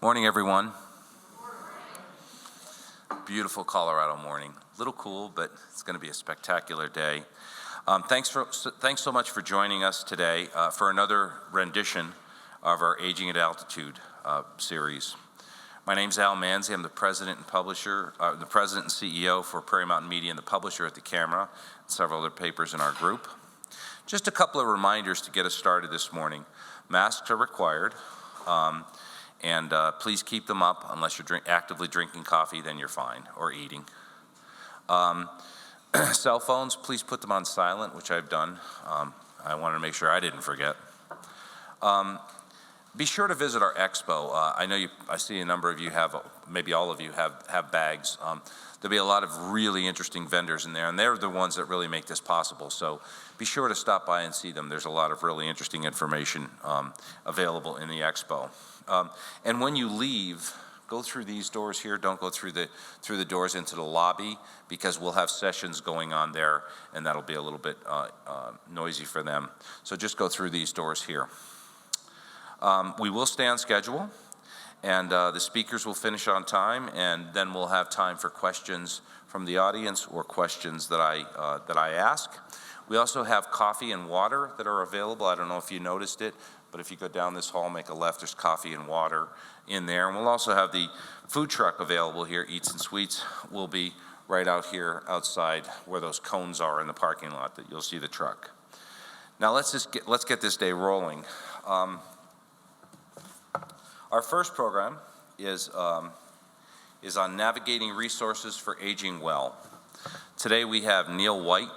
Morning, everyone. Beautiful Colorado morning. A little cool, but it's going to be a spectacular day. Thanks so much for joining us today for another rendition of our Aging at Altitude series. My name's Al Manzi. I'm the president and CEO for Prairie Mountain Media and the publisher at The Camera, and several other papers in our group. Just a couple of reminders to get us started this morning. Masks are required. And please keep them up unless you're actively drinking coffee, then you're fine, or eating. Cell phones, please put them on silent, which I've done. I wanted to make sure I didn't forget. Be sure to visit our Expo. I see a number of you have, maybe all of you have bags. There'll be a lot of really interesting vendors in there, and they're the ones that really make this possible. So be sure to stop by and see them. There's a lot of really interesting information available in the Expo. And when you leave, go through these doors here. Don't go through the doors into the lobby, because we'll have sessions going on there, and that'll be a little bit noisy for them. So just go through these doors here. We will stay on schedule, and the speakers will finish on time, and then we'll have time for questions from the audience or questions that I ask. We also have coffee and water that are available. I don't know if you noticed it, but if you go down this hall, make a left, there's coffee and water in there. And we'll also have the food truck available here. Eats and Sweets will be right out here outside where those cones are in the parking lot, that you'll see the truck. Now let's get this day rolling. Our first program is on navigating resources for aging well. Today we have Neal Waite.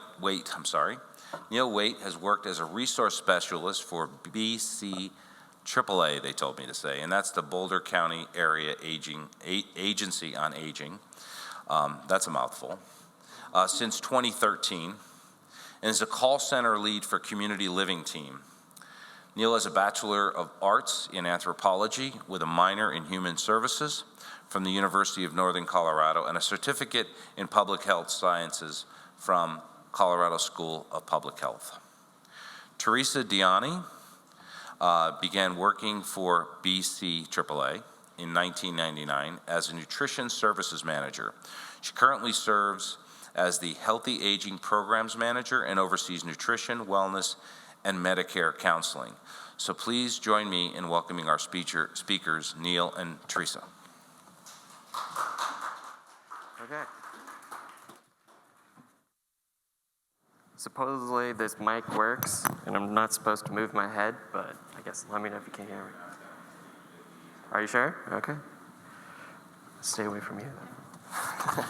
Neal Waite has worked as a resource specialist for BC AAA, they told me to say, and that's the Boulder County Area Agency on Aging. That's a mouthful. Since 2013, and is a call center lead for Community Living Team. Neal has a Bachelor of Arts in Anthropology with a minor in Human Services from the University of Northern Colorado and a certificate in Public Health Sciences from Colorado School of Public Health. Teresa, DeAnni began working for BC AAA in 1999 as a nutrition services manager. She currently serves as the Healthy Aging Programs Manager and oversees nutrition, wellness, and Medicare Counseling. So please join me in welcoming our speakers, Neal and Teresa. Okay. Supposedly this mic works, and I'm not supposed to move my head, but I guess let me know if you can hear me. Are you sure? Okay. Stay away from you then.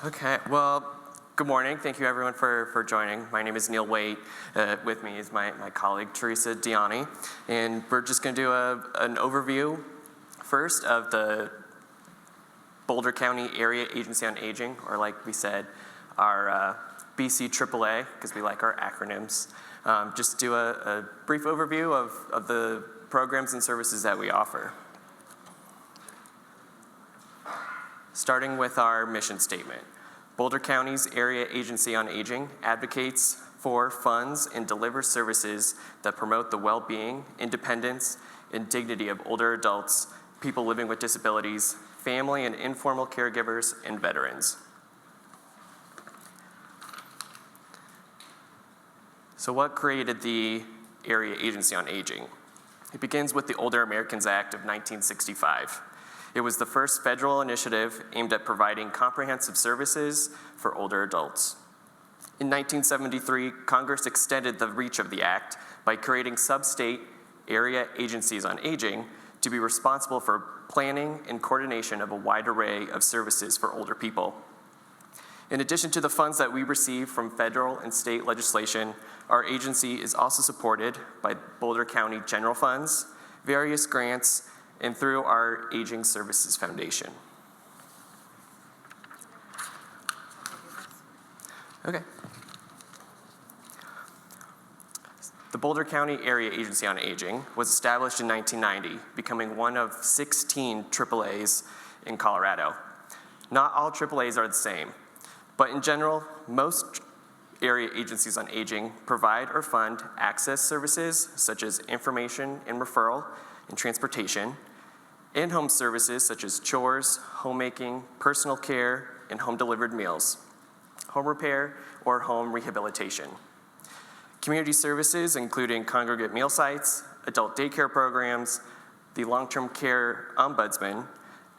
Okay, well, good morning. Thank you everyone for joining. My name is Neal Waite. With me is my colleague Teresa, DeAnni, and we're just going to do an overview first of the Boulder County Area Agency on Aging, or like we said, our BC AAA, because we like our acronyms. Just do a brief overview of the programs and services that we offer. Starting with our mission statement. Boulder County's Area Agency on Aging advocates for, funds, and delivers services that promote the well-being, independence, and dignity of older adults, people living with disabilities, family and informal caregivers, and veterans. So what created the Area Agency on Aging? It begins with the Older Americans Act of 1965. It was the first federal initiative aimed at providing comprehensive services for older adults. In 1973, Congress extended the reach of the act by creating sub-state area agencies on aging to be responsible for planning and coordination of a wide array of services for older people. In addition to the funds that we receive from federal and state legislation, our agency is also supported by Boulder County general funds, various grants, and through our Aging Services Foundation. Okay. The Boulder County Area Agency on Aging was established in 1990, becoming one of 16 AAAs in Colorado. Not all AAAs are the same, but in general, most area agencies on aging provide or fund access services such as information and referral and transportation, in-home services such as chores, homemaking, personal care, and home-delivered meals, home repair, or home rehabilitation. Community services including congregate meal sites, adult daycare programs, the long-term care ombudsman,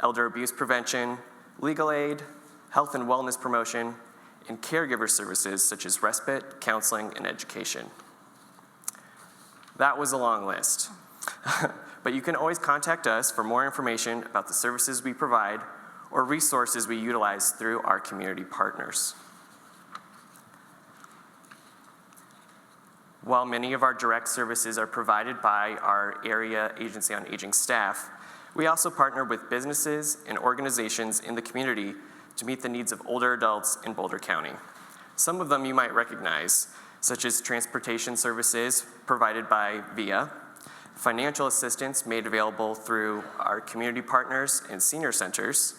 elder abuse prevention, legal aid, health and wellness promotion, and caregiver services such as respite, counseling, and education. That was a long list. But you can always contact us for more information about the services we provide or resources we utilize through our community partners. While many of our direct services are provided by our Area Agency on Aging staff, we also partner with businesses and organizations in the community to meet the needs of older adults in Boulder County. Some of them you might recognize, such as transportation services provided by VIA, financial assistance made available through our community partners and senior centers,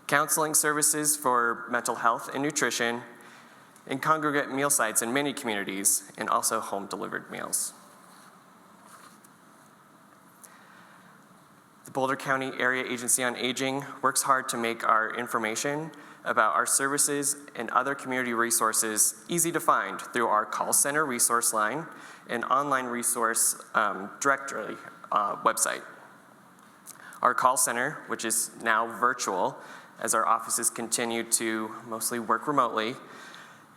counseling services for mental health and nutrition, and congregate meal sites in many communities, and also home-delivered meals. The Boulder County Area Agency on Aging works hard to make our information about our services and other community resources easy to find through our call center resource line and online resource directory website. Our call center, which is now virtual as our offices continue to mostly work remotely,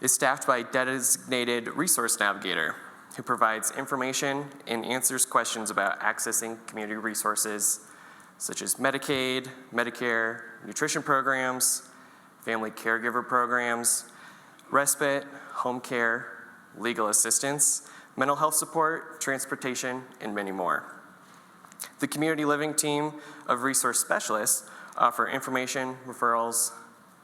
is staffed by a designated resource navigator who provides information and answers questions about accessing community resources such as Medicaid, Medicare, nutrition programs, family caregiver programs, respite, home care, legal assistance, mental health support, transportation, and many more. The community living team of resource specialists offer information, referrals,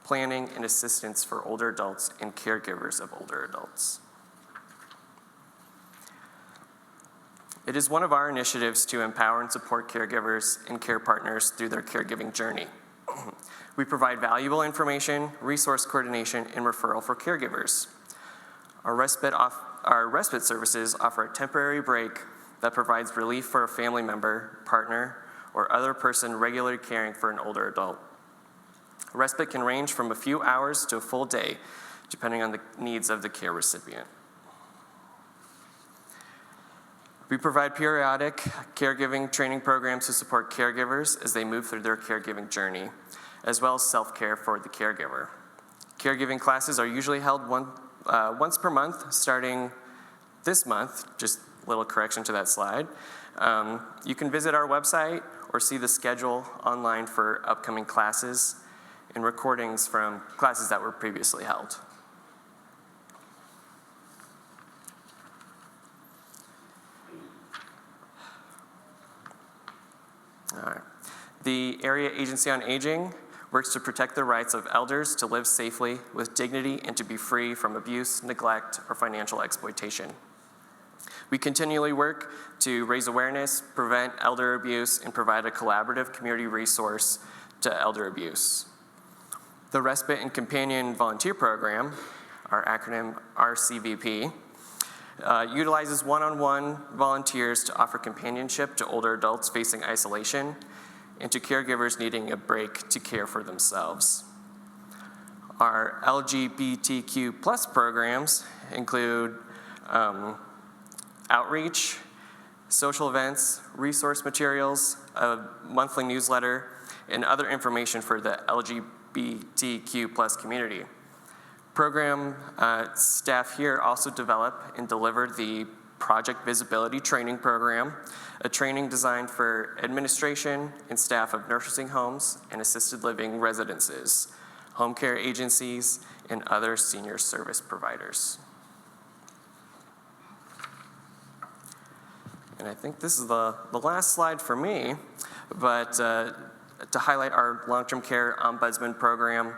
planning, and assistance for older adults and caregivers of older adults. It is one of our initiatives to empower and support caregivers and care partners through their caregiving journey. We provide valuable information, resource coordination, and referral for caregivers. Our respite services offer a temporary break that provides relief for a family member, partner, or other person regularly caring for an older adult. Respite can range from a few hours to a full day, depending on the needs of the care recipient. We provide periodic caregiving training programs to support caregivers as they move through their caregiving journey, as well as self-care for the caregiver. Caregiving classes are usually held once per month, starting this month. Just a little correction to that slide. You can visit our website or see the schedule online for upcoming classes and recordings from classes that were previously held. All right. The Area Agency on Aging works to protect the rights of elders to live safely with dignity and to be free from abuse, neglect, or financial exploitation. We continually work to raise awareness, prevent elder abuse, and provide a collaborative community resource to elder abuse. The Respite and Companion Volunteer Program, our acronym RCVP, utilizes one-on-one volunteers to offer companionship to older adults facing isolation and to caregivers needing a break to care for themselves. Our LGBTQ plus programs include outreach, social events, resource materials, a monthly newsletter, and other information for the LGBTQ plus community. Program staff here also develop and deliver the Project Visibility Training Program, a training designed for administration and staff of nursing homes and assisted living residences, home care agencies, and other senior service providers. And I think this is the last slide for me, but to highlight our long-term care ombudsman program,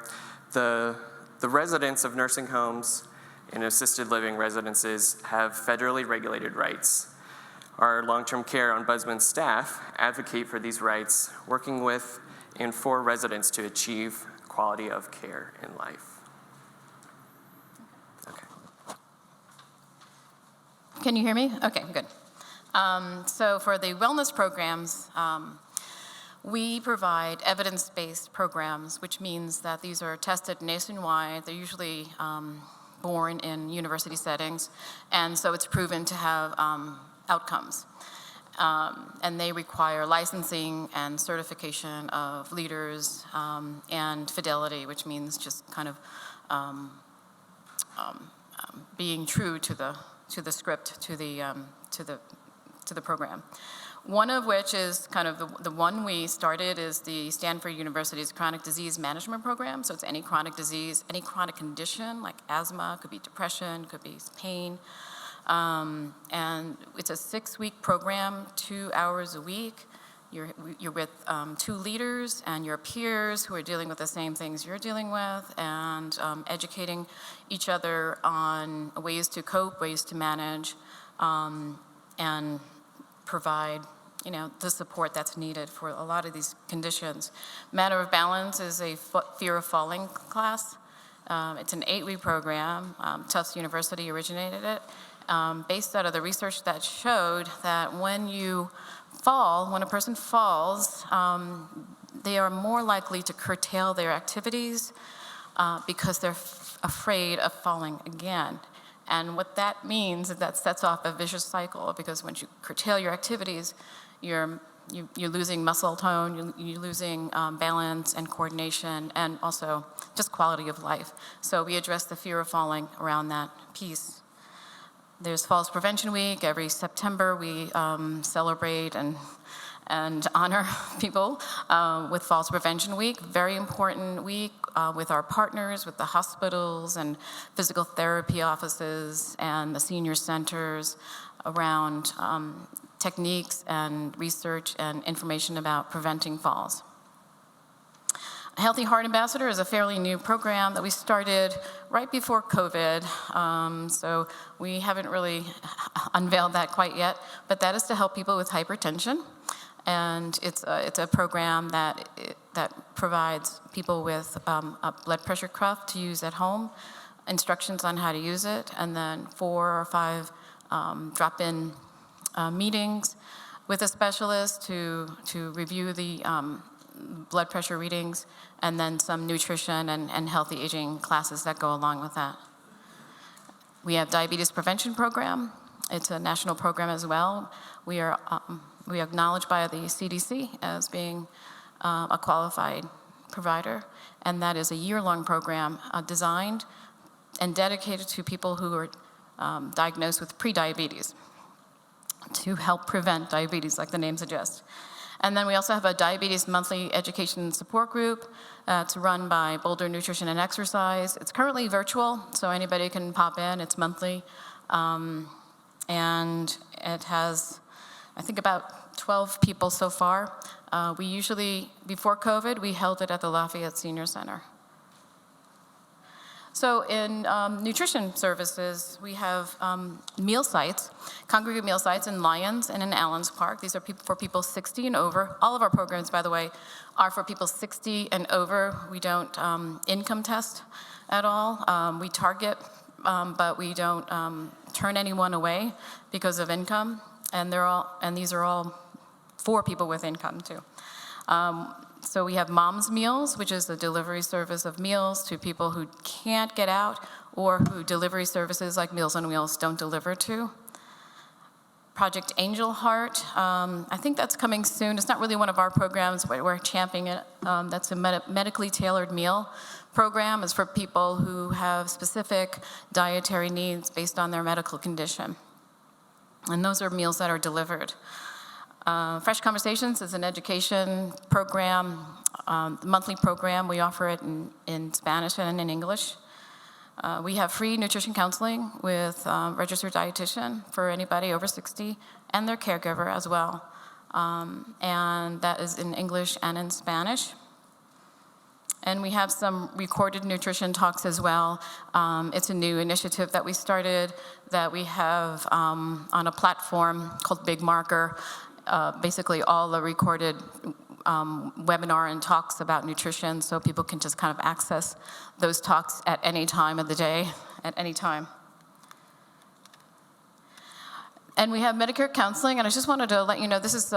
the residents of nursing homes and assisted living residences have federally regulated rights. Our long-term care ombudsman staff advocate for these rights, working with and for residents to achieve quality of care in life. Okay. Can you hear me? Okay, good. So for the wellness programs, we provide evidence-based programs, which means that these are tested nationwide. They're usually born in university settings, and so it's proven to have outcomes. And they require licensing and certification of leaders and fidelity, which means just kind of being true to the script, to the program. One of which is kind of the one we started is the Stanford University's Chronic Disease Management Program. So it's any chronic disease, any chronic condition like asthma, could be depression, could be pain. And it's a 6-week program, 2 hours a week. You're with 2 leaders and your peers who are dealing with the same things you're dealing with, and educating each other on ways to cope, ways to manage, and provide, the support that's needed for a lot of these conditions. Matter of Balance is a fear of falling class. It's an 8-week program. Tufts University originated it, based out of the research that showed that when a person falls, they are more likely to curtail their activities because they're afraid of falling again. And what that means is that sets off a vicious cycle, because once you curtail your activities, you're losing muscle tone, you're losing balance and coordination, and also just quality of life. So we address the fear of falling around that piece. There's Falls Prevention Week. Every September we celebrate and honor people with Falls Prevention Week. Very important week with our partners, with the hospitals and physical therapy offices and the senior centers around techniques and research and information about preventing falls. Healthy Heart Ambassador is a fairly new program that we started right before COVID, so we haven't really unveiled that quite yet, but that is to help people with hypertension. And it's a program that provides people with a blood pressure cuff to use at home, instructions on how to use it, and then 4 or 5 drop-in meetings with a specialist to review the blood pressure readings, and then some nutrition and healthy aging classes that go along with that. We have Diabetes Prevention Program. It's a national program as well. We are acknowledged by the CDC as being a qualified provider, and that is a year-long program designed and dedicated to people who are diagnosed with prediabetes to help prevent diabetes, like the name suggests. And then we also have a diabetes monthly education support group. It's run by Boulder Nutrition and Exercise. It's currently virtual, so anybody can pop in. It's monthly. And it has, I think, about 12 people so far. We usually, before COVID, we held it at the Lafayette Senior Center. So in nutrition services, we have meal sites, congregate meal sites in Lyons and in Allens Park. These are for people 60 and over. All of our programs, by the way, are for people 60 and over. We don't income test at all. We target, but we don't turn anyone away because of income. And these are all for people with income too. So we have Mom's Meals, which is a delivery service of meals to people who can't get out or who delivery services like Meals on Wheels don't deliver to. Project Angel Heart, I think that's coming soon. It's not really one of our programs, but we're championing it. That's a medically tailored meal program. It's for people who have specific dietary needs based on their medical condition. And those are meals that are delivered. Fresh Conversations is an education program, monthly program. We offer it in Spanish and in English. We have free nutrition counseling with registered dietitian for anybody over 60 and their caregiver as well. And that is in English and in Spanish. And we have some recorded nutrition talks as well. It's a new initiative that we started that we have on a platform called Big Marker. Basically all the recorded webinar and talks about nutrition, so people can just kind of access those talks at any time of the day, at any time. And we have Medicare Counseling, and I just wanted to let you know, this is,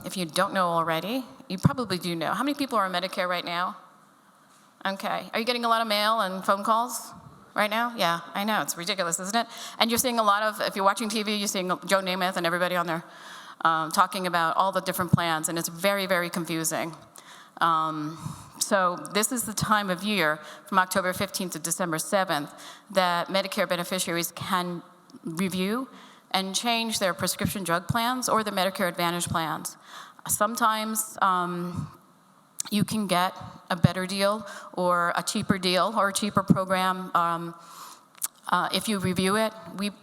if you don't know already, you probably do know. How many people are on Medicare right now? Okay. Are you getting a lot of mail and phone calls right now? Yeah, I know. It's ridiculous, isn't it? And you're seeing a lot of, if you're watching TV, you're seeing Joe Namath and everybody on there talking about all the different plans, and it's very, very confusing. So this is the time of year, from October 15th to December 7th, that Medicare beneficiaries can review and change their prescription drug plans or the Medicare Advantage plans. Sometimes you can get a better deal or a cheaper deal or a cheaper program if you review it.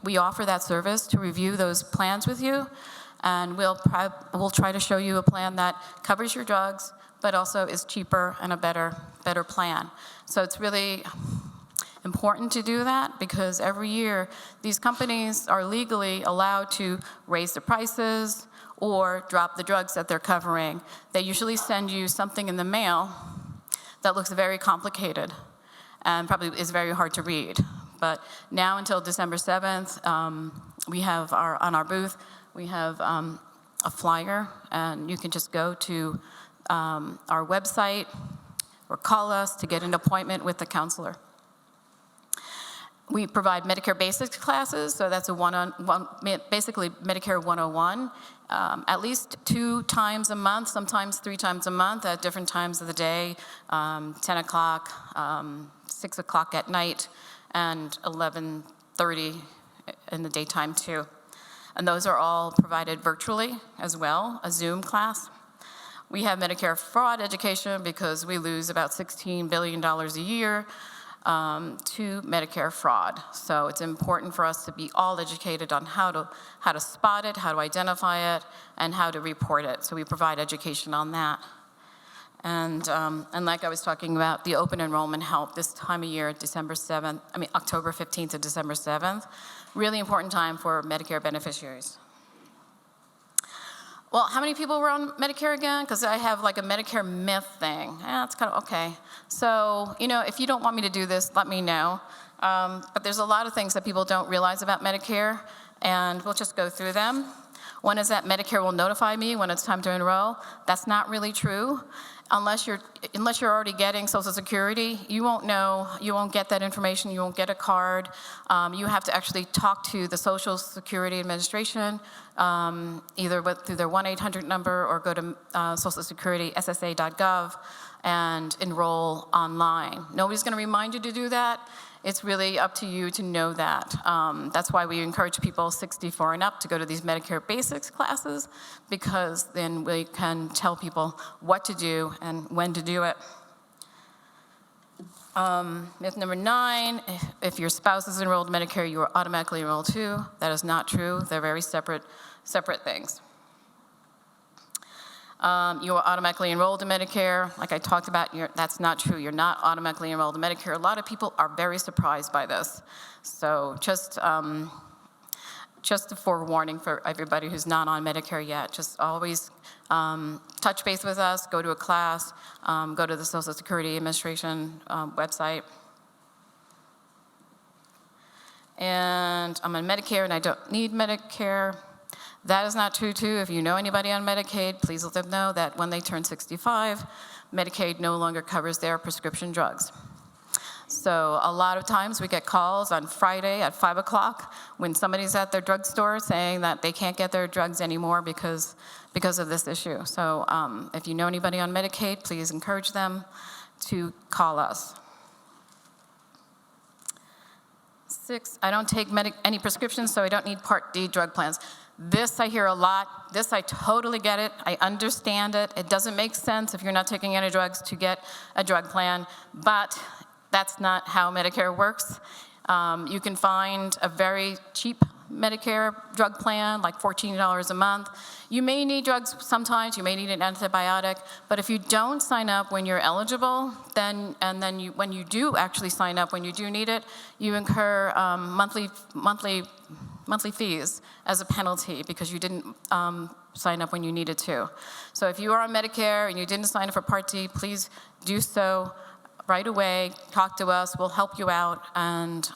We offer that service to review those plans with you, and we'll try to show you a plan that covers your drugs but also is cheaper and a better plan. So it's really important to do that, because every year these companies are legally allowed to raise the prices or drop the drugs that they're covering. They usually send you something in the mail that looks very complicated and probably is very hard to read. But now until December 7th, we have on our booth, we have a flyer, and you can just go to our website or call us to get an appointment with the counselor. We provide Medicare Basics classes, so that's basically Medicare 101, at least 2 times a month, sometimes 3 times a month at different times of the day, 10 o'clock, 6 o'clock at night, and 11:30 in the daytime too. And those are all provided virtually as well, a Zoom class. We have Medicare fraud education because we lose about $16 billion a year to Medicare fraud. So it's important for us to be all educated on how to spot it, how to identify it, and how to report it. So we provide education on that. And like I was talking about, the open enrollment help this time of year, October 15th to December 7th, really important time for Medicare beneficiaries. Well, how many people were on Medicare again? Because I have like a Medicare myth thing. That's kind of okay. So, if you don't want me to do this, let me know. But there's a lot of things that people don't realize about Medicare, and we'll just go through them. One is that Medicare will notify me when it's time to enroll. That's not really true. Unless you're already getting Social Security, you won't know, you won't get that information, you won't get a card. You have to actually talk to the Social Security Administration, either through their 1-800 number or go to Social Security, ssa.gov, and enroll online. Nobody's gonna remind you to do that. It's really up to you to know that. That's why we encourage people 64 and up to go to these Medicare Basics classes, because then we can tell people what to do and when to do it. Myth number 9, if your spouse is enrolled in Medicare, you are automatically enrolled too. That is not true. They're very separate things. You are automatically enrolled in Medicare. Like I talked about, that's not true. You're not automatically enrolled in Medicare. A lot of people are very surprised by this. So just a forewarning for everybody who's not on Medicare yet. Just always touch base with us, go to a class, go to the Social Security Administration website. And I'm on Medicare and I don't need Medicare. That is not true too. If you know anybody on Medicaid, please let them know that when they turn 65, Medicaid no longer covers their prescription drugs. So a lot of times we get calls on Friday at 5 o'clock when somebody's at their drugstore saying that they can't get their drugs anymore because of this issue. So if you know anybody on Medicaid, please encourage them to call us. 6, I don't take any prescriptions, so I don't need Part D drug plans. This I hear a lot. This I totally get it. I understand it. It doesn't make sense if you're not taking any drugs to get a drug plan, but that's not how Medicare works. You can find a very cheap Medicare drug plan, like $14 a month. You may need drugs sometimes, you may need an antibiotic, but if you don't sign up when you're eligible, when you do actually sign up, when you do need it, you incur monthly fees as a penalty because you didn't sign up when you needed to. So if you are on Medicare and you didn't sign up for Part D, please do so right away. Talk to us, we'll help you out, and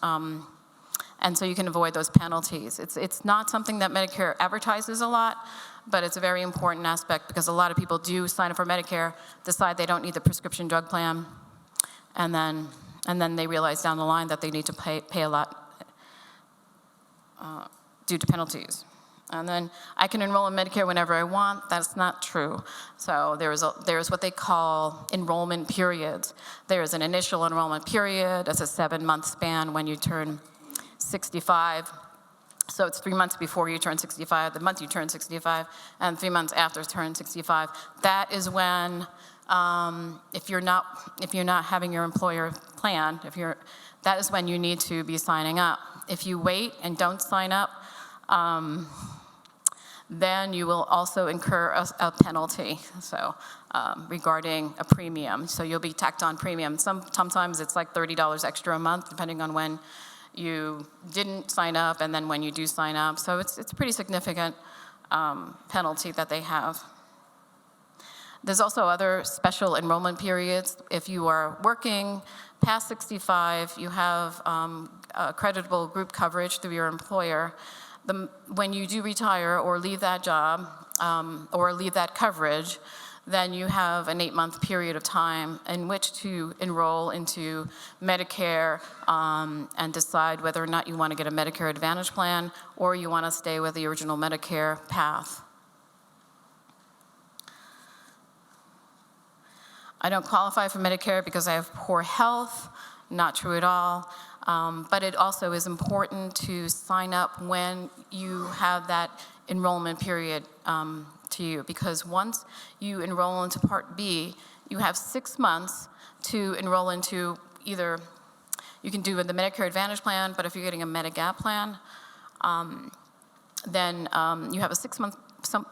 And so you can avoid those penalties. It's not something that Medicare advertises a lot, but it's a very important aspect because a lot of people do sign up for Medicare, decide they don't need the prescription drug plan, and then they realize down the line that they need to pay a lot due to penalties. And then I can enroll in Medicare whenever I want. That's not true. So there's what they call enrollment periods. There's an initial enrollment period. That's a 7-month span when you turn 65. So it's 3 months before you turn 65, the month you turn 65, and 3 months after turn 65. That is when, if you're not having your employer plan, that is when you need to be signing up. If you wait and don't sign up, then you will also incur a penalty, so regarding a premium. So you'll be tacked on premium. Sometimes it's like $30 extra a month, depending on when you didn't sign up and then when you do sign up. So it's a pretty significant penalty that they have. There's also other special enrollment periods. If you are working past 65, you have creditable group coverage through your employer. When you do retire or leave that job or leave that coverage, then you have an 8-month period of time in which to enroll into Medicare and decide whether or not you want to get a Medicare Advantage plan or you want to stay with the original Medicare path. I don't qualify for Medicare because I have poor health. Not true at all. But it also is important to sign up when you have that enrollment period to you, because once you enroll into Part B, you have 6 months to enroll into either, you can do the Medicare Advantage plan, but if you're getting a Medigap plan, then you have a 6-month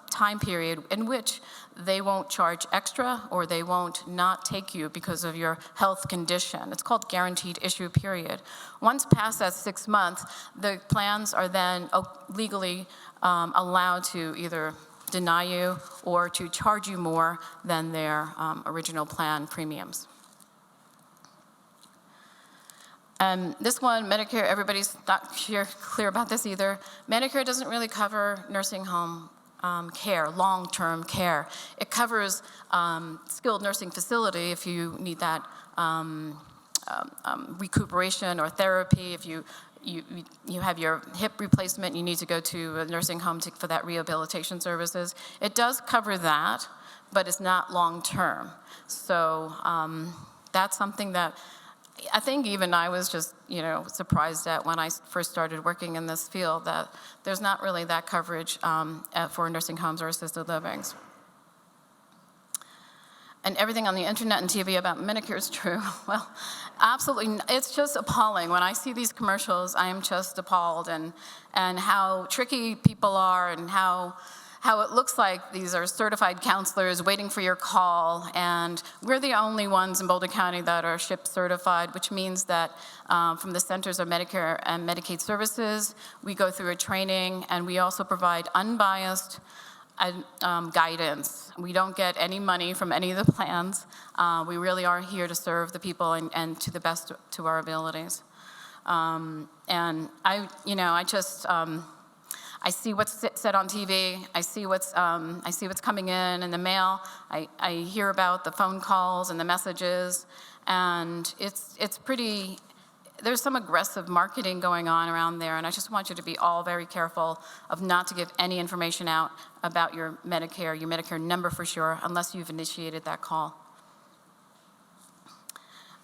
time period in which they won't charge extra or they won't not take you because of your health condition. It's called guaranteed issue period. Once past that 6 months, the plans are then legally allowed to either deny you or to charge you more than their original plan premiums. This one, Medicare, everybody's not clear about this either. Medicare doesn't really cover nursing home care, long-term care. It covers skilled nursing facility if you need that recuperation or therapy. If you have your hip replacement, you need to go to a nursing home for that rehabilitation services. It does cover that, but it's not long-term. So that's something that I think even I was just, surprised at when I first started working in this field, that there's not really that coverage for nursing homes or assisted livings. And everything on the internet and TV about Medicare is true. Well, absolutely, it's just appalling. When I see these commercials, I am just appalled, and how tricky people are, and how it looks like these are certified counselors waiting for your call, and we're the only ones in Boulder County that are SHIP certified, which means that from the Centers of Medicare and Medicaid Services, we go through a training, and we also provide unbiased guidance. We don't get any money from any of the plans. We really are here to serve the people and to the best to our abilities. And I see what's said on TV. I see what's coming in the mail. I hear about the phone calls and the messages, and it's pretty. There's some aggressive marketing going on around there, and I just want you to be all very careful of not to give any information out about your Medicare number for sure, unless you've initiated that call.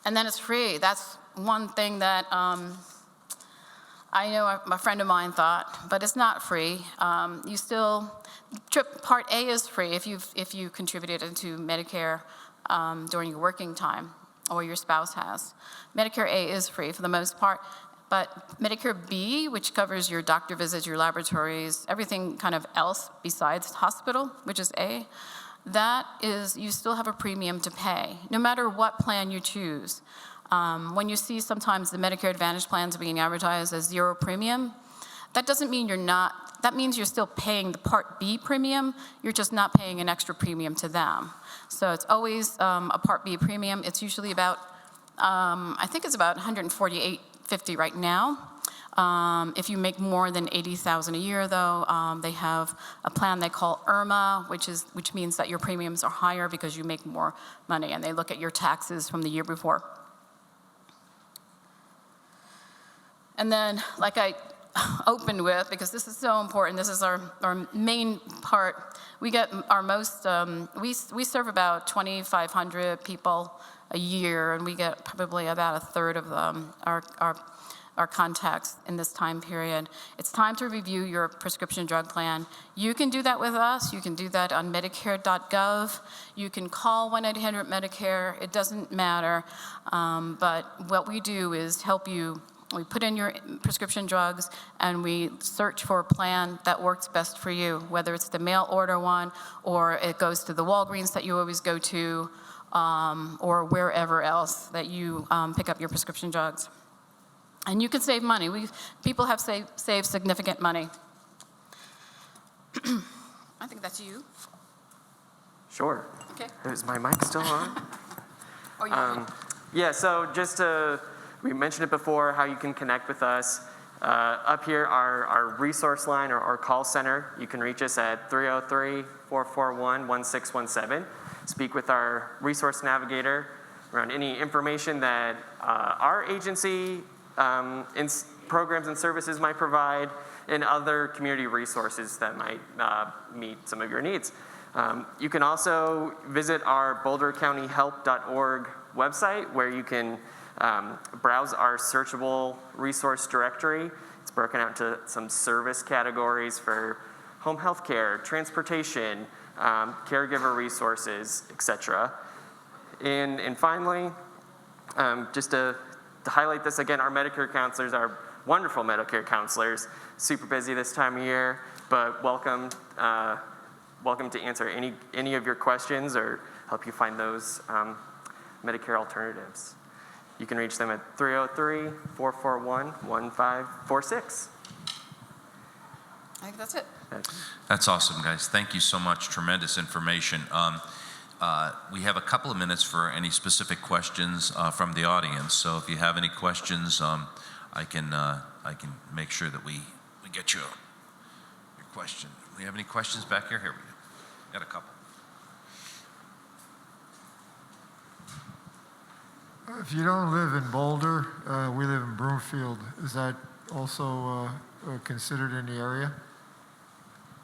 And then it's free. That's one thing that I know a friend of mine thought, but it's not free. Part A is free if you contributed into Medicare during your working time, or your spouse has. Medicare A is free for the most part, but Medicare B, which covers your doctor visits, your laboratories, everything kind of else besides hospital, which is A, that is, you still have a premium to pay, no matter what plan you choose. When you see sometimes the Medicare Advantage plans being advertised as 0 premium, that doesn't mean that means you're still paying the Part B premium, you're just not paying an extra premium to them. So it's always a Part B premium. It's usually about, I think it's about $148.50 right now. If you make more than $80,000 a year, though, they have a plan they call IRMA, which means that your premiums are higher because you make more money, and they look at your taxes from the year before. And then, like I opened with, because this is so important, this is our main part, we get our most, we serve about 2,500 people a year, and we get probably about a third of our contacts in this time period. It's time to review your prescription drug plan. You can do that with us. You can do that on Medicare.gov. You can call 1-800-Medicare. It doesn't matter. But what we do is help you. We put in your prescription drugs, and we search for a plan that works best for you, whether it's the mail order one, or it goes to the Walgreens that you always go to, or wherever else that you pick up your prescription drugs. And you can save money. People have saved significant money. I think that's you. Sure. Okay. Is my mic still on? Oh, Yeah, so just we mentioned it before, how you can connect with us. Up here, our resource line or our call center, you can reach us at 303-441-1617. Speak with our resource navigator around any information that our agency programs and services might provide, and other community resources that might meet some of your needs. You can also visit our bouldercountyhelp.org website, where you can browse our searchable resource directory. It's broken out into some service categories for home health care, transportation, caregiver resources, etc. And finally, just to highlight this again, our Medicare counselors are wonderful Medicare counselors, super busy this time of year, but welcome to answer any of your questions or help you find those Medicare alternatives. You can reach them at 303-441-1546. I think that's it. That's awesome, guys. Thank you so much. Tremendous information. We have a couple of minutes for any specific questions from the audience. So if you have any questions, I can make sure that we get your question. Do we have any questions back here? Here we go. Got a couple. If you don't live in Boulder, we live in Broomfield. Is that also considered in the area?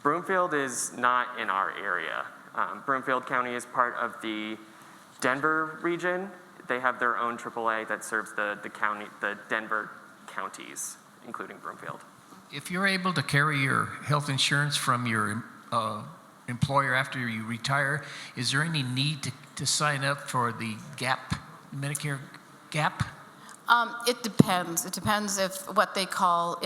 Broomfield is not in our area. Broomfield County is part of the Denver region. They have their own AAA that serves the Denver counties, including Broomfield. If you're able to carry your health insurance from your employer after you retire, is there any need to sign up for the GAP, Medicare GAP? It depends. It depends if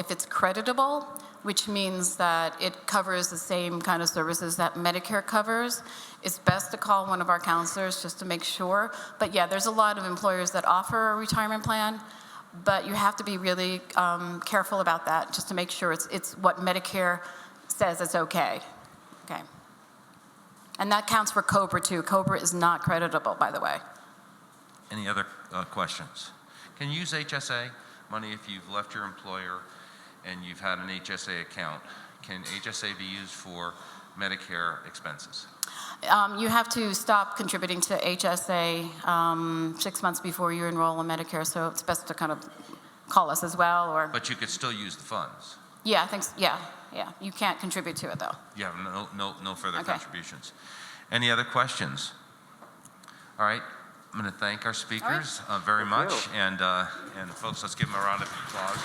it's creditable, which means that it covers the same kind of services that Medicare covers. It's best to call one of our counselors just to make sure. But yeah, there's a lot of employers that offer a retirement plan, but you have to be really careful about that just to make sure it's what Medicare says it's okay. Okay. And that counts for COBRA too. COBRA is not creditable, by the way. Any other questions? Can you use HSA money if you've left your employer and you've had an HSA account? Can HSA be used for Medicare expenses? You have to stop contributing to HSA 6 months before you enroll in Medicare, so it's best to kind of call us as well. But you could still use the funds? Yeah, I think so. Yeah. You can't contribute to it, though. Yeah, no further contributions. Any other questions? All right. I'm going to thank our speakers very much, and folks, let's give them a round of applause.